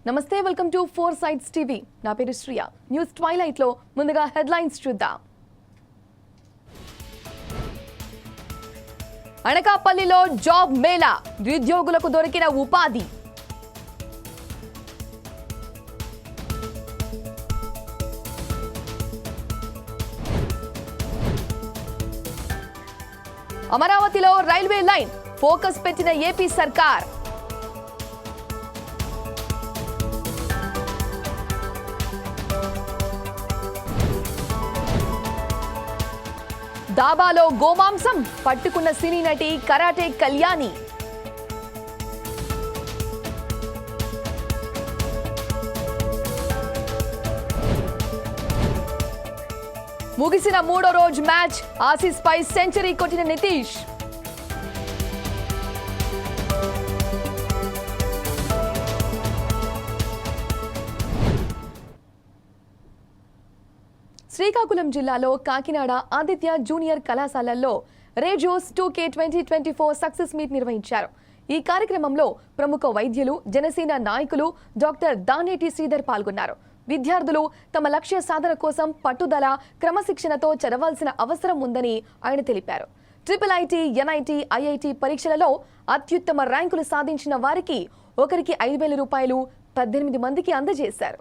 నమస్తే, welcome to four sides TV. నా పేరు శ్రియ. న్యూస్ ట్వైలైట్ లో ముందుగా హెడ్లైన్స్ చూద్దాం. అనకాపల్లిలో జాబ్ మేళా, నిరుద్యోగులకు దొరికిన ఉపాధి. అమరావతిలో రైల్వే లైన్ ఫోకస్ పెట్టిన ఏపీ సర్కార్. దాబాలో గోమాంసం పట్టుకున్న సినీ నటి కరాటే కళ్యాణి. ముగిసిన మూడో రోజు మ్యాచ్, ఆసీస్ పై సెంచరీ కొట్టిన నితీష్. శ్రీకాకుళం జిల్లాలో కాకినాడ ఆదిత్య జూనియర్ కళాశాలల్లో రేజోస్ 2K 2024 సక్సెస్ మీట్ నిర్వహించారు. ఈ కార్యక్రమంలో ప్రముఖ వైద్యులు, జనసేన నాయకులు డాక్టర్ దానేటి శ్రీధర్ పాల్గొన్నారు. విద్యార్థులు తమ లక్ష్య సాధన కోసం పట్టుదల, క్రమశిక్షణతో చదవాల్సిన అవసరం ఉందని ఆయన తెలిపారు. IIIT, NIT, IIT పరీక్షలలో అత్యుత్తమ ర్యాంకులు సాధించిన వారికి ఒకరికి 5,000 రూపాయలు 18 మందికి అందజేశారు.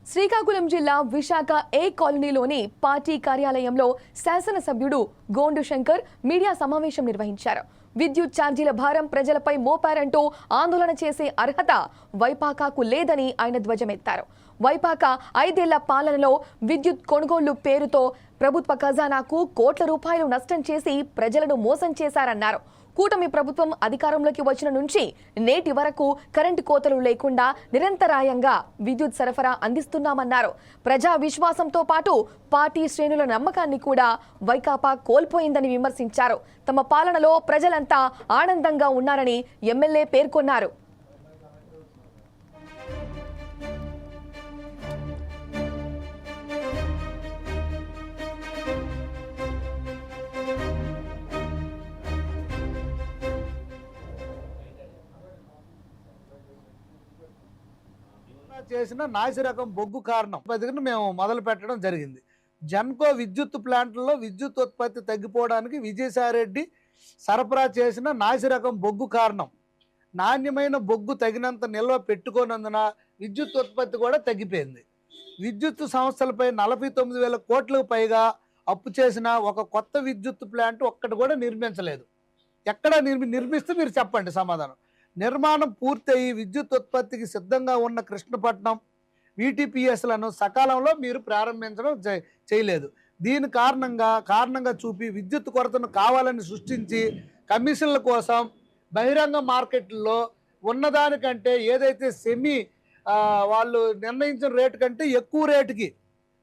శ్రీకాకుళం జిల్లా విశాఖ ఏ కాలనీలోని పార్టీ కార్యాలయంలో శాసనసభ్యుడు గోండు శంకర్ మీడియా సమావేశం నిర్వహించారు. విద్యుత్ ఛార్జీల భారం ప్రజలపై మోపారంటూ ఆందోళన చేసే అర్హత వైపాకాకు లేదని ఆయన ధ్వజమెత్తారు. వైపాక 5 ఏళ్ల పాలనలో విద్యుత్ కొనుగోళ్లు పేరుతో ప్రభుత్వ ఖజానాకు కోట్ల రూపాయలు నష్టం చేసి ప్రజలను మోసం చేశారన్నారు. కూటమి ప్రభుత్వం అధికారంలోకి వచ్చిన నుంచి నేటి వరకు కరెంటు కోతలు లేకుండా నిరంతరాయంగా విద్యుత్ సరఫరా అందిస్తున్నామన్నారు. ప్రజా విశ్వాసంతో పాటు పార్టీ శ్రేణుల నమ్మకాన్ని కూడా వైకాపా కోల్పోయిందని విమర్శించారు. తమ పాలనలో ప్రజలంతా ఆనందంగా ఉన్నారని ఎమ్మెల్యే పేర్కొన్నారు. చేసిన నాసిరకం బొగ్గు కారణం మేము మొదలు పెట్టడం జరిగింది. జన్కో విద్యుత్ ప్లాంట్లలో విద్యుత్ ఉత్పత్తి తగ్గిపోవడానికి విజయసాయిరెడ్డి సరఫరా చేసిన నాసిరకం బొగ్గు కారణం. నాణ్యమైన బొగ్గు తగినంత నిల్వ పెట్టుకోనందున విద్యుత్ ఉత్పత్తి కూడా తగ్గిపోయింది. విద్యుత్ సంస్థలపై 49,000 కోట్లకు పైగా అప్పు చేసిన ఒక కొత్త విద్యుత్ ప్లాంట్ ఒక్కటి కూడా నిర్మించలేదు. ఎక్కడ నిర్మిస్తే మీరు చెప్పండి సమాధానం. నిర్మాణం పూర్తయి విద్యుత్ ఉత్పత్తికి సిద్ధంగా ఉన్న కృష్ణపట్నం VTPSలను సకాలంలో మీరు ప్రారంభించడం చేయలేదు. దీని కారణంగా చూపి విద్యుత్ కొరతను కావాలని సృష్టించి కమిషన్ల కోసం బహిరంగ మార్కెట్లో ఉన్నదానికంటే ఏదైతే వాళ్ళు నిర్ణయించిన రేటు కంటే ఎక్కువ రేటుకి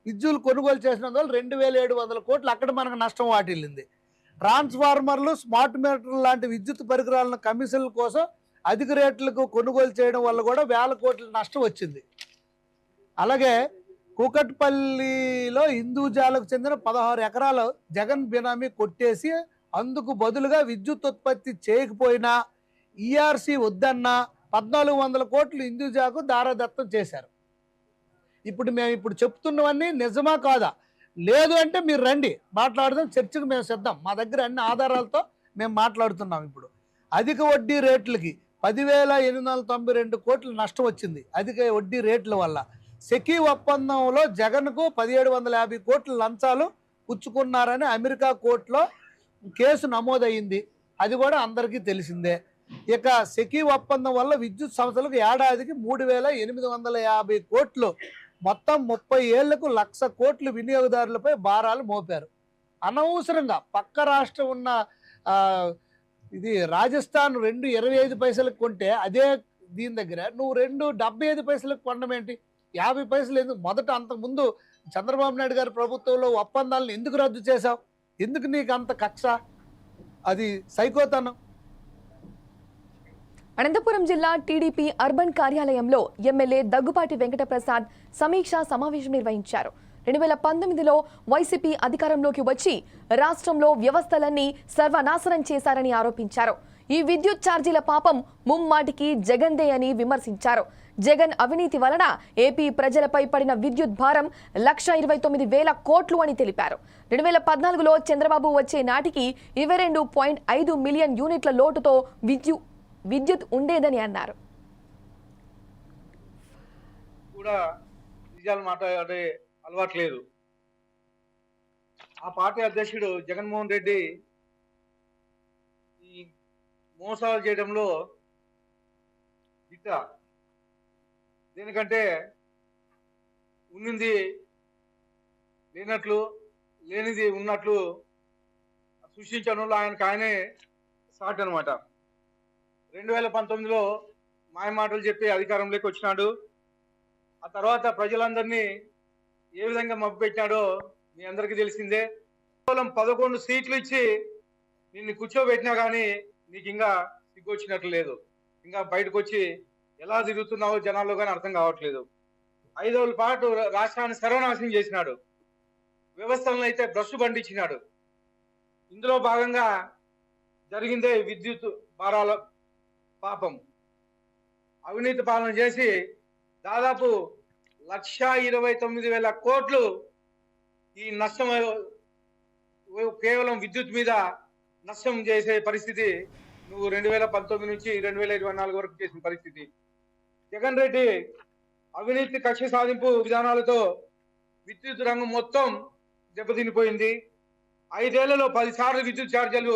విద్యుత్ కొనుగోలు చేసినందువల్ల 2,700 కోట్లు అక్కడ మనకు నష్టం వాటిల్లింది. ట్రాన్స్ఫార్మర్లు, స్మార్ట్ మీటర్లు లాంటి విద్యుత్ పరికరాలను కమిషన్ల కోసం అధిక రేట్లకు కొనుగోలు చేయడం వల్ల కూడా 1,000 కోట్ల నష్టం వచ్చింది. అలాగే కూకట్పల్లిలో హిందూజాలకు చెందిన 16 ఎకరాలు జగన్ బినామీ కొట్టేసి అందుకు బదులుగా విద్యుత్ ఉత్పత్తి చేయకపోయినా ERC వద్దన్న 1,400 కోట్లు హిందూజాకు దారాదత్తం చేశారు. మేము చెప్తున్నవన్నీ నిజమా కాదా? లేదు అంటే మీరు రండి, మాట్లాడదాం, చర్చకు మేము సిద్ధం. మా దగ్గర అన్ని ఆధారాలతో మేము మాట్లాడుతున్నాం. ఇప్పుడు అధిక వడ్డీ రేట్లకి 10,892 కోట్ల నష్టం వచ్చింది. అధిక వడ్డీ రేట్ల వల్ల సెకీ ఒప్పందంలో జగన్కు 1,750 కోట్ల లంచాలు పుచ్చుకున్నారని అమెరికా కోర్టులో కేసు నమోదయ్యింది. అది కూడా అందరికీ తెలిసిందే. ఇక సెకీ ఒప్పందం వల్ల విద్యుత్ సంస్థలకు ఏడాదికి 3,850 కోట్లు, మొత్తం 30 ఏళ్లకు 1,00,000 కోట్లు వినియోగదారులపై భారాలు మోపారు. అనవసరంగా పక్క రాష్ట్రం ఉన్న ఇది రాజస్థాన్ 2.25 పైసలకు కొంటే అదే దీని దగ్గర నువ్వు 2.75 పైసలకు కొనడం ఏంటి? 50 పైసలు ఎందుకు మొదట అంతకుముందు చంద్రబాబు నాయుడు గారి ప్రభుత్వంలో ఒప్పందాలను ఎందుకు రద్దు చేశావు? ఎందుకు నీకు అంత కక్ష? అది సైకోతనం. అనంతపురం జిల్లా టీడీపీ అర్బన్ కార్యాలయంలో ఎమ్మెల్యే దగ్గుపాటి వెంకటప్రసాద్ సమీక్షా సమావేశం నిర్వహించారు. 2019లో వైసీపీ అధికారంలోకి వచ్చి రాష్ట్రంలో వ్యవస్థలన్నీ సర్వనాశనం చేశారని ఆరోపించారు. ఈ విద్యుత్ ఛార్జీల పాపం ముమ్మాటికి జగన్దే అని విమర్శించారు. జగన్ అవినీతి వలన ఏపీ ప్రజలపై పడిన విద్యుత్ భారం 1,29,000 కోట్లు అని తెలిపారు. 2014లో చంద్రబాబు వచ్చే నాటికి 22.5 మిలియన్ యూనిట్ల లోటుతో విద్యుత్ ఉండేదని అన్నారు. కూడా నిజాలు మాట్లాడే అలవాటు లేదు. ఆ పార్టీ అధ్యక్షుడు జగన్మోహన్ రెడ్డి ఈ మోసాలు చేయడంలో దిట్ట. దేనికంటే ఉన్నింది లేనట్లు, లేనిది ఉన్నట్లు సృష్టించడంలో ఆయనే సాట్ అనమాట. 2019లో మాయమాటలు చెప్పి అధికారంలోకి వచ్చినాడు. ఆ తర్వాత ప్రజలందరినీ ఏ విధంగా మభ్యపెట్టినాడో మీ అందరికీ తెలిసిందే. కేవలం 11 సీట్లు ఇచ్చి నిన్ను కూర్చోబెట్టినా కానీ నీకు ఇంకా సిగ్గు వచ్చినట్లు లేదు. ఇంకా బయటకు వచ్చి ఎలా తిరుగుతున్నావో జనాల్లో కానీ అర్థం కావట్లేదు. 5 రోజుల పాటు రాష్ట్రాన్ని సర్వనాశనం చేసినాడు. వ్యవస్థలను అయితే బ్రష్ బండించినాడు. ఇందులో భాగంగా జరిగిందే విద్యుత్ భారాల పాపం. అవినీతి పాలన చేసి దాదాపు 1,29,000 కోట్లు ఈ నష్టం కేవలం విద్యుత్ మీద నష్టం చేసే పరిస్థితి నువ్వు 2019 నుంచి 2024 వరకు చేసిన పరిస్థితి. జగన్ రెడ్డి అవినీతి కక్ష సాధింపు విధానాలతో విద్యుత్ రంగం మొత్తం దెబ్బతినిపోయింది. 5 ఏళ్లలో 10 సార్లు విద్యుత్ ఛార్జీలు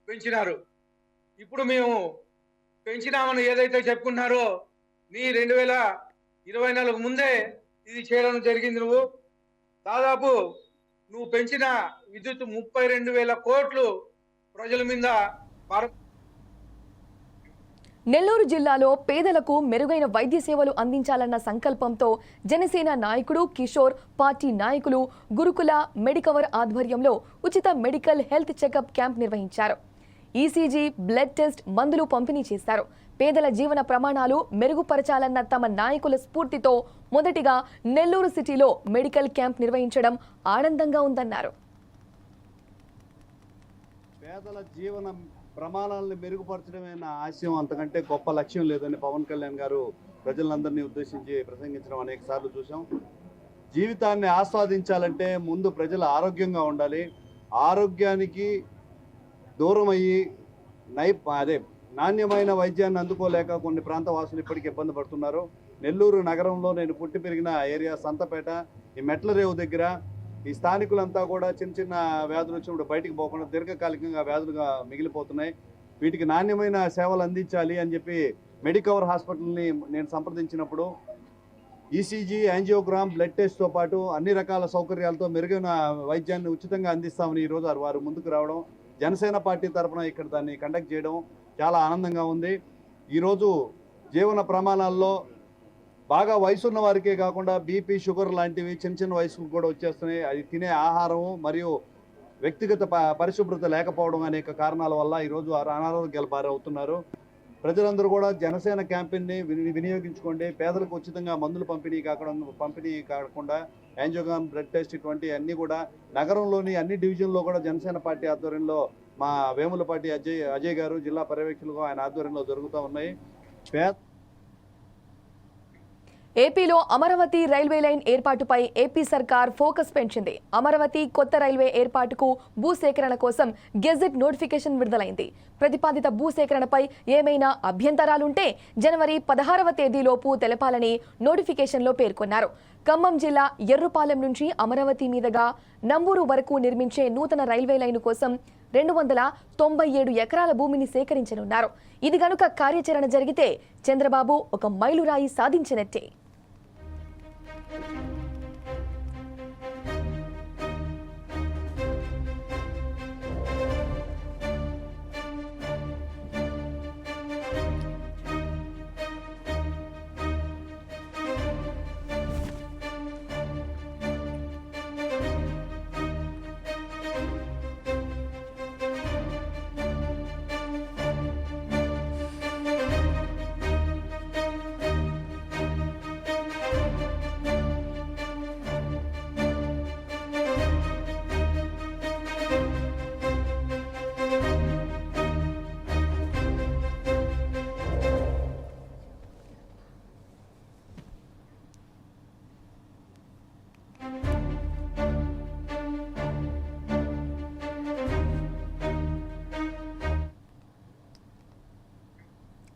పెంచినారు. ఇప్పుడు మేము పెంచినామని ఏదైతే చెప్పుకున్నారో నీ 2024 ముందే ఇది చేయడం జరిగింది. దాదాపు నువ్వు పెంచిన విద్యుత్ 32,000 కోట్లు ప్రజల మీద. నెల్లూరు జిల్లాలో పేదలకు మెరుగైన వైద్య సేవలు అందించాలన్న సంకల్పంతో జనసేన నాయకుడు కిషోర్, పార్టీ నాయకులు గురుకుల మెడికవర్ ఆధ్వర్యంలో ఉచిత మెడికల్ హెల్త్ చెకప్ క్యాంప్ నిర్వహించారు. ఈసీజీ, బ్లడ్ టెస్ట్, మందులు పంపిణీ చేశారు. పేదల జీవన ప్రమాణాలు మెరుగుపరచాలన్న తమ నాయకుల స్ఫూర్తితో మొదటిగా నెల్లూరు సిటీలో మెడికల్ క్యాంప్ నిర్వహించడం ఆనందంగా ఉందన్నారు. పేదల జీవన ప్రమాణాలను మెరుగుపరచడమే నా ఆశయం, అంతకంటే గొప్ప లక్ష్యం లేదని పవన్ కళ్యాణ్ గారు ప్రజలందరినీ ఉద్దేశించి ప్రసంగించడం అనేక సార్లు చూసాం. జీవితాన్ని ఆస్వాదించాలంటే ముందు ప్రజలు ఆరోగ్యంగా ఉండాలి. ఆరోగ్యానికి దూరం అయ్యి నాణ్యమైన వైద్యాన్ని అందుకోలేక కొన్ని ప్రాంత వాసులు ఇప్పటికీ ఇబ్బంది పడుతున్నారు. నెల్లూరు నగరంలో నేను పుట్టి పెరిగిన ఏరియా సంతపేట, ఈ మెట్ల రేవు దగ్గర ఈ స్థానికులంతా కూడా చిన్న చిన్న వ్యాధులు వచ్చినప్పుడు బయటికి పోకుండా దీర్ఘకాలికంగా వ్యాధులుగా మిగిలిపోతున్నాయి. వీటికి నాణ్యమైన సేవలు అందించాలి అని చెప్పి మెడికవర్ హాస్పిటల్ని నేను సంప్రదించినప్పుడు ఈసీజీ, యాంజియోగ్రామ్, బ్లడ్ టెస్ట్తో పాటు అన్ని రకాల సౌకర్యాలతో మెరుగైన వైద్యాన్ని ఉచితంగా అందిస్తామని ఈరోజు వారు ముందుకు రావడం, జనసేన పార్టీ తరఫున ఇక్కడ దాన్ని కండక్ట్ చేయడం చాలా ఆనందంగా ఉంది. ఈరోజు జీవన ప్రమాణాల్లో బాగా వయసున్న వారికే కాకుండా బీపీ, షుగర్ లాంటివి చిన్న చిన్న వయసుకు కూడా వచ్చేస్తున్నాయి. అది తినే ఆహారం మరియు వ్యక్తిగత పరిశుభ్రత లేకపోవడం అనేక కారణాల వల్ల ఈరోజు అనారోగ్యాల పారవుతున్నారు. ప్రజలందరూ కూడా జనసేన క్యాంపెయిన్ని వినియోగించుకోండి. పేదలకు ఉచితంగా మందులు పంపిణీ కాకుండా యాంజియోగ్రామ్, బ్లడ్ టెస్ట్ ఇటువంటి అన్నీ కూడా నగరంలోని అన్ని డివిజన్లో కూడా జనసేన పార్టీ ఆధ్వర్యంలో మా వేములపాటి అజయ్ గారు జిల్లా పర్యవేక్షకులుగా ఆయన ఆధ్వర్యంలో జరుగుతూ ఉన్నాయి. ఏపీలో అమరావతి రైల్వే లైన్ ఏర్పాటుపై ఏపీ సర్కార్ ఫోకస్ పెంచింది. అమరావతి కొత్త రైల్వే ఏర్పాటుకు భూసేకరణ కోసం గెజెట్ నోటిఫికేషన్ విడుదలైంది. ప్రతిపాదిత భూసేకరణపై ఏమైనా అభ్యంతరాలుంటే జనవరి 16వ తేదీలోపు తెలపాలని నోటిఫికేషన్లో పేర్కొన్నారు. ఖమ్మం జిల్లా ఎర్రుపాలెం నుంచి అమరావతి మీదుగా నంబూరు వరకు నిర్మించే నూతన రైల్వే లైను కోసం 297 ఎకరాల భూమిని సేకరించనున్నారు. ఇది గనుక కార్యాచరణ జరిగితే చంద్రబాబు ఒక మైలురాయి సాధించినట్టే.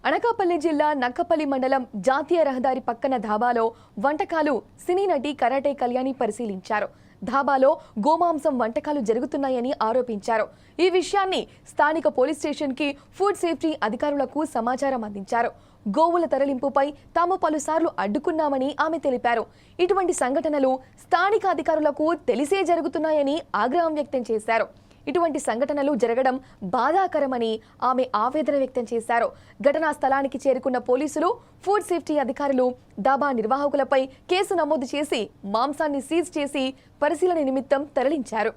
అనకాపల్లి జిల్లా నక్కపల్లి మండలం జాతీయ రహదారి పక్కన ధాబాలో వంటకాలు సినీ నటి కరాటే కళ్యాణి పరిశీలించారు. ధాబాలో గోమాంసం వంటకాలు జరుగుతున్నాయని ఆరోపించారు. ఈ విషయాన్ని స్థానిక పోలీస్ స్టేషన్కి ఫుడ్ సేఫ్టీ అధికారులకు సమాచారం అందించారు. గోవుల తరలింపుపై తాము పలుసార్లు అడ్డుకున్నామని ఆమె తెలిపారు. ఇటువంటి సంఘటనలు స్థానిక అధికారులకు తెలిసే జరుగుతున్నాయని ఆగ్రహం వ్యక్తం చేశారు. ఇటువంటి సంఘటనలు జరగడం బాధాకరమని ఆమె ఆవేదన వ్యక్తం చేశారు. ఘటనా స్థలానికి చేరుకున్న పోలీసులు, ఫుడ్ సేఫ్టీ అధికారులు దాబా నిర్వాహకులపై కేసు నమోదు చేసి మాంసాన్ని సీజ్ చేసి పరిశీలన నిమిత్తం తరలించారు.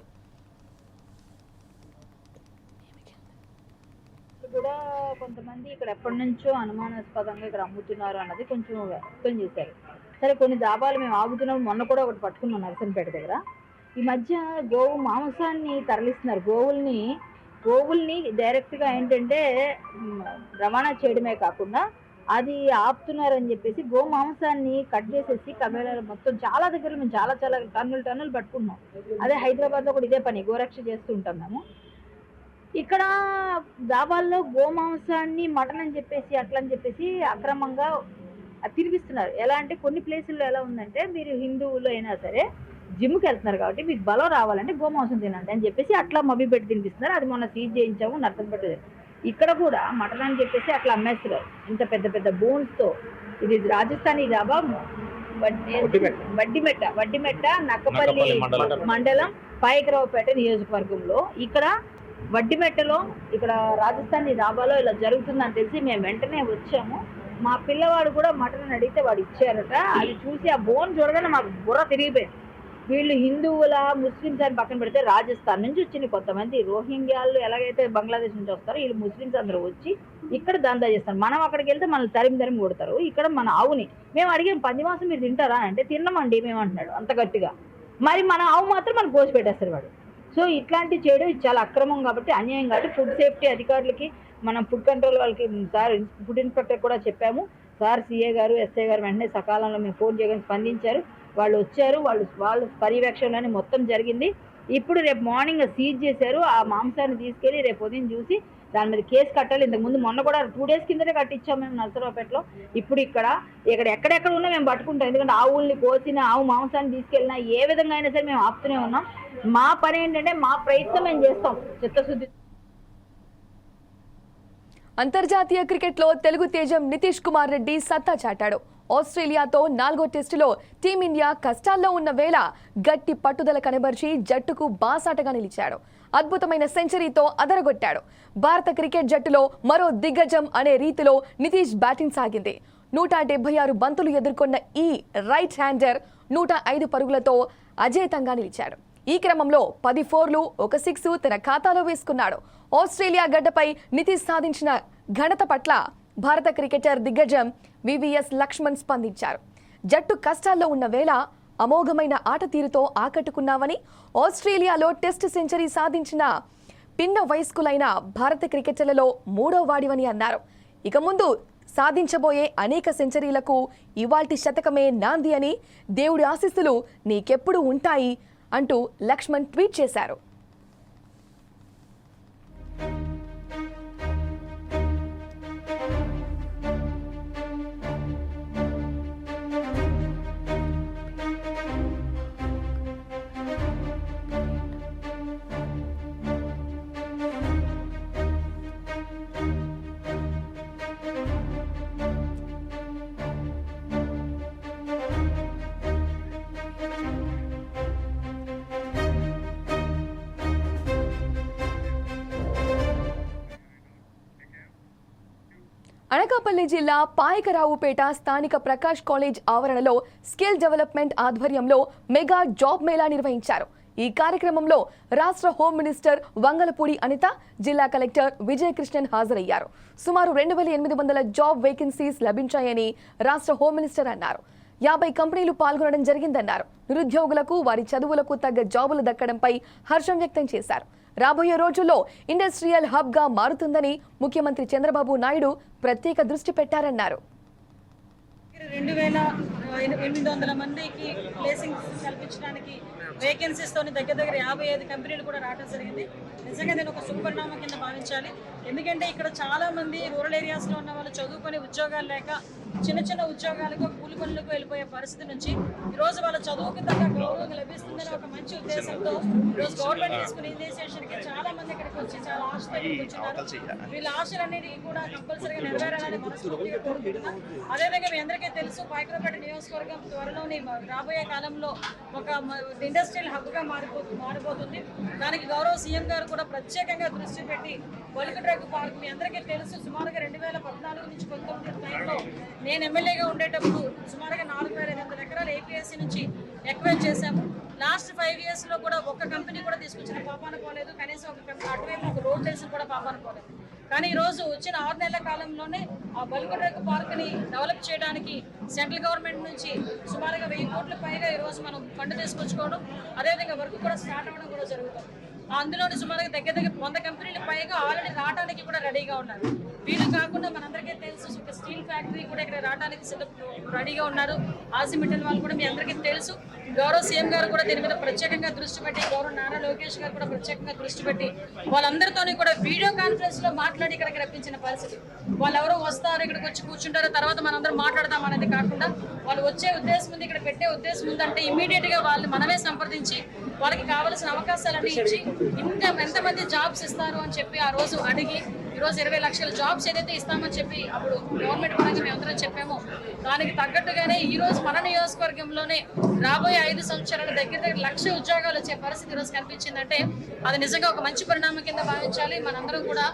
కూడా కొంతమంది ఇక్కడ ఎప్పటి నుంచో అనుమానాస్పదంగా ఇక్కడ అమ్ముతున్నారు అన్నది కొంచెం వ్యక్తం చేశారు. సరే, కొన్ని దాబాలు మేము ఆగుతున్నప్పుడు మొన్న కూడా ఒకటి పట్టుకున్నాం నరసంపేట దగ్గర. ఈ మధ్య గోవు మాంసాన్ని తరలిస్తున్నారు. గోవుల్ని డైరెక్ట్గా ఏంటంటే రవాణా చేయడమే కాకుండా అది ఆపుతున్నారని చెప్పేసి గో మాంసాన్ని కట్ చేసేసి కబేళాలు మొత్తం చాలా దగ్గర మేము చాలా టన్నులు పట్టుకున్నాం. అదే హైదరాబాద్లో కూడా ఇదే పని గోరక్ష చేస్తుంటాం మేము. ఇక్కడ దాబాల్లో గోమాంసాన్ని మటన్ అని చెప్పేసి అట్లని చెప్పేసి అక్రమంగా తిరిగిస్తున్నారు. ఎలా అంటే కొన్ని ప్లేసుల్లో ఎలా ఉందంటే, మీరు హిందువులు అయినా సరే జిమ్కి వెళ్తున్నారు కాబట్టి మీకు బలం రావాలంటే గోమాంసం తినండి అని చెప్పేసి అట్లా మభ్య పెట్టి తినిపిస్తున్నారు. అది మొన్న సీజ్ చేయించాము నర్సంపేట. ఇక్కడ కూడా మటన్ అని చెప్పేసి అట్లా అమ్మేస్తున్నారు ఇంత పెద్ద పెద్ద బోన్స్తో. ఇది రాజస్థానీ దాబా వడ్డిమెట్ట నక్కపల్లి మండలం పాయకరావుపేట నియోజకవర్గంలో. ఇక్కడ వడ్డిమెట్టలో ఇక్కడ రాజస్థానీ దాబాలో ఇలా జరుగుతుందని తెలిసి మేము వెంటనే వచ్చాము. మా పిల్లవాడు కూడా మటన్ అడిగితే వాడు ఇచ్చారట. అది చూసి ఆ బోన్ చూడగానే మాకు బుర్ర తిరిగిపోయింది. వీళ్ళు హిందువుల ముస్లిమ్స్ అని పక్కన పెడితే రాజస్థాన్ నుంచి వచ్చిన కొంతమంది రోహింగ్యాలు ఎలాగైతే బంగ్లాదేశ్ నుంచి వస్తారో వీళ్ళు ముస్లిమ్స్ అందరూ వచ్చి ఇక్కడ దందా చేస్తారు. మనం అక్కడికి వెళ్తే మనల్ని తరిమి కొడతారు. ఇక్కడ మన ఆవుని మేము అడిగాం, పంది మాంసం మీరు తింటారా అంటే తిన్నమండి మేము అంటున్నాడు అంత గట్టిగా. మరి మన ఆవు మాత్రం మనకు కోసి పెట్టేస్తారు వాడు. సో ఇట్లాంటి చేయడం ఇది చాలా అక్రమం కాబట్టి, అన్యాయం కాబట్టి ఫుడ్ సేఫ్టీ అధికారులకి, మనం ఫుడ్ కంట్రోల్ వాళ్ళకి, సార్ ఫుడ్ ఇన్స్పెక్టర్ కూడా చెప్పాము. సార్ సిఏ గారు ఎస్ఐ గారు వెంటనే సకాలంలో మేము ఫోన్ చేయగానే స్పందించారు. వాళ్ళు వచ్చారు. వాళ్ళ పర్యవేక్షణలోనే మొత్తం జరిగింది. ఇప్పుడు రేపు మార్నింగ్ సీజ్ చేశారు. ఆ మాంసాన్ని తీసుకెళ్ళి రేపు ఉదయం చూసి దాని మీద కేసు కట్టాలి. ఇంతకుముందు మొన్న కూడా 2 days కిందనే కట్టించాం మేము నరసరావుపేటలో. ఇప్పుడు ఇక్కడ ఎక్కడెక్కడ ఉన్నా మేము పట్టుకుంటాం. ఎందుకంటే ఆవుల్ని కోసిన ఆవు మాంసాన్ని తీసుకెళ్ళినా ఏ విధంగా అయినా సరే మేము ఆపుతూనే ఉన్నాం. మా పని ఏంటంటే మా ప్రయత్నం మేము చేస్తాం చిత్తశుద్ధి. అంతర్జాతీయ క్రికెట్లో తెలుగు తేజం నితీష్ కుమార్ రెడ్డి సత్తా చాటాడు. ఆస్ట్రేలియాతో 4వ టెస్టులో టీమిండియా కష్టాల్లో ఉన్న వేళ గట్టి పట్టుదల కనబర్చి జట్టుకు బాసాటగా నిలిచాడు. అద్భుతమైన సెంచరీతో అదరగొట్టాడు. భారత క్రికెట్ జట్టులో మరో దిగ్గజం అనే రీతిలో నితీష్ బ్యాటింగ్ సాగింది. 176 బంతులు ఎదుర్కొన్న ఈ రైట్ హ్యాండర్ 105 పరుగులతో అజేయంగా నిలిచాడు. ఈ క్రమంలో 10 4లు 1 6 తన ఖాతాలో వేసుకున్నాడు. ఆస్ట్రేలియా గడ్డపై నితీష్ సాధించిన ఘనత పట్ల భారత క్రికెటర్ దిగ్గజం వివిఎస్ లక్ష్మణ్ స్పందించారు. జట్టు కష్టాల్లో ఉన్న వేళ అమోఘమైన ఆట తీరుతో ఆకట్టుకున్నావని, ఆస్ట్రేలియాలో టెస్ట్ సెంచరీ సాధించిన పిన్న వయస్కులైన భారత క్రికెటర్లలో 3వ వాడివని అన్నారు. ఇక ముందు సాధించబోయే అనేక సెంచరీలకు ఇవాల్టి శతకమే నాంది అని, దేవుడి ఆశీస్సులు నీకెప్పుడు ఉంటాయి అంటూ లక్ష్మణ్ ట్వీట్ చేశారు. అనకాపల్లి జిల్లా పాయకరావుపేట స్థానిక ప్రకాష్ కాలేజ్ ఆవరణలో స్కిల్ డెవలప్మెంట్ ఆధ్వర్యంలో మెగా జాబ్ మేళా నిర్వహించారు. ఈ కార్యక్రమంలో రాష్ట్ర హోం మినిస్టర్ వంగలపూడి అనిత, జిల్లా కలెక్టర్ విజయకృష్ణన్ హాజరయ్యారు. సుమారు 2800 జాబ్ వేకెన్సీస్ లభించాయని రాష్ట్ర హోం మినిస్టర్ అన్నారు. 50 కంపెనీలు పాల్గొనడం జరిగిందన్నారు. నిరుద్యోగులకు వారి చదువులకు తగ్గ జాబులు దక్కడంపై హర్షం వ్యక్తం చేశారు. రాబోయే రోజుల్లో ఇండస్ట్రియల్ హబ్ గా మారుతుందని ముఖ్యమంత్రి చంద్రబాబు నాయుడు ప్రత్యేక దృష్టి పెట్టారన్నారు. 2000 800 మందికి ప్లేసింగ్ కల్పించడానికి వేకెన్సీస్ తోని దగ్గర 55 కంపెనీలు కూడా రావడం జరిగింది. నిజంగా నేను ఒక శుభపరిణామం కింద భావించాలి. ఎందుకంటే ఇక్కడ చాలా మంది రూరల్ ఏరియాస్ లో ఉన్న వాళ్ళు చదువుకొని ఉద్యోగాలు లేక చిన్న చిన్న ఉద్యోగాలకు కూలి పనులకు వెళ్ళిపోయే పరిస్థితి నుంచి ఈ రోజు వాళ్ళ చదువుకి తగ్గ గౌరవం లభిస్తుందని ఒక మంచి ఉద్దేశంతో ఈరోజు గవర్నమెంట్ తీసుకున్న ఇనిషియేషన్ కి చాలా మంది ఇక్కడికి వచ్చి చాలా ఆశతో కూర్చున్నారు. వీళ్ళ ఆశలన్నిటి కూడా కంపల్సరీగా నెరవేరాలని మనస్ఫూర్తిగా కోరుకుంటున్నాం. అదేవిధంగా మీ అందరికీ తెలుసు, పాయకరావుపేట నియోజకవర్గం త్వరలోని రాబోయే కాలంలో ఒక ఇండస్ట్రియల్ హబ్ గా మారిపోతుంది. దానికి గౌరవ సీఎం గారు కూడా ప్రత్యేకంగా దృష్టి పెట్టి బల్క్ డ్రగ్ పార్క్, మీ అందరికీ తెలుసు, సుమారుగా 2014 నుంచి 19 టైంలో నేను ఎమ్మెల్యేగా ఉండేటప్పుడు సుమారుగా 4,500 ఎకరాలు ఏపీఎస్సీ నుంచి ఎక్వైర్ చేశాము. లాస్ట్ 5 years లో కూడా ఒక్క కంపెనీ కూడా తీసుకొచ్చిన పాపాన పోలేదు. కనీసం అటువైపు ఒక రోడ్ వేసిన కూడా పాపాన పోలేదు. కానీ ఈ రోజు వచ్చిన 6 నెలల కాలంలోనే ఆ బల్క్ డ్రగ్ పార్క్ ని డెవలప్ చేయడానికి సెంట్రల్ గవర్నమెంట్ నుంచి సుమారుగా 1000 కోట్ల పైగా ఈ రోజు మనం ఫండ్ తీసుకొచ్చుకోవడం, అదేవిధంగా వర్క్ కూడా స్టార్ట్ అవ్వడం కూడా జరుగుతుంది. అందులోని సుమారుగా దగ్గర 100 కంపెనీల పైగా ఆల్రెడీ రావడానికి కూడా రెడీగా ఉన్నారు. వీళ్ళు కాకుండా మనందరికీ తెలుసు, ఒక స్టీల్ ఫ్యాక్టరీ కూడా ఇక్కడ రావడానికి రెడీగా ఉన్నారు. ఆసిమిటల్ వాళ్ళు కూడా మీ అందరికీ తెలుసు. గౌరవ సీఎం గారు కూడా దీని మీద ప్రత్యేకంగా దృష్టి పెట్టి, గౌరవ నారా లోకేష్ గారు కూడా ప్రత్యేకంగా దృష్టి పెట్టి వాళ్ళందరితోని కూడా వీడియో కాన్ఫరెన్స్ లో మాట్లాడి ఇక్కడికి రప్పించిన పరిస్థితి. వాళ్ళు ఎవరో వస్తారు, ఇక్కడికి వచ్చి కూర్చుంటారు, తర్వాత మనందరం మాట్లాడదాం అనేది కాకుండా వాళ్ళు వచ్చే ఉద్దేశం ఉంది, ఇక్కడ పెట్టే ఉద్దేశం ఉందంటే ఇమీడియట్ గా వాళ్ళని మనమే సంప్రదించి వాళ్ళకి కావాల్సిన అవకాశాలన్నీ ఇచ్చి ఎంతమంది జాబ్స్ ఇస్తారు అని చెప్పి ఆ రోజు అడిగి ఈరోజు 20 లక్షల జాబ్స్ ఏదైతే ఇస్తామని చెప్పి అప్పుడు గవర్నమెంట్ పరంగా మేమందరం చెప్పామో దానికి తగ్గట్టుగానే ఈ రోజు మన నియోజకవర్గంలోనే రాబోయే 5 సంవత్సరాల దగ్గర 1 లక్ష ఉద్యోగాలు వచ్చే పరిస్థితి ఈరోజు కనిపించిందంటే అది నిజంగా ఒక మంచి పరిణామం కింద భావించాలి. మనందరం కూడా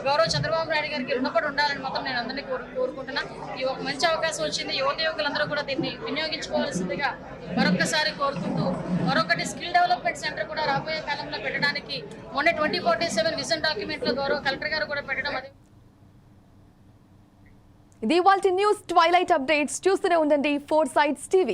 గౌరవ చంద్రబాబు నాయుడు గారికి రుణపడి ఉండాలని మాత్రం నేను అందరినీ కోరుకుంటున్నా. ఈ ఒక మంచి అవకాశం వచ్చింది. యువకులందరూ కూడా దీన్ని వినియోగించుకోవాల్సిందిగా మరొకసారి కోరుకుంటూ, మరొకటి స్కిల్ డెవలప్మెంట్ సెంటర్ కూడా రాబోయే కాలంలో పెట్టడానికి మొన్న 2047 విజన్ డాక్యుమెంట్ లో గౌరవ కలెక్టర్ గారు కూడా పెట్టడం. ఇది ఇవాల్టి న్యూస్ ట్వైలైట్ అప్డేట్స్. చూస్తూనే ఉండండి 4 Sides TV.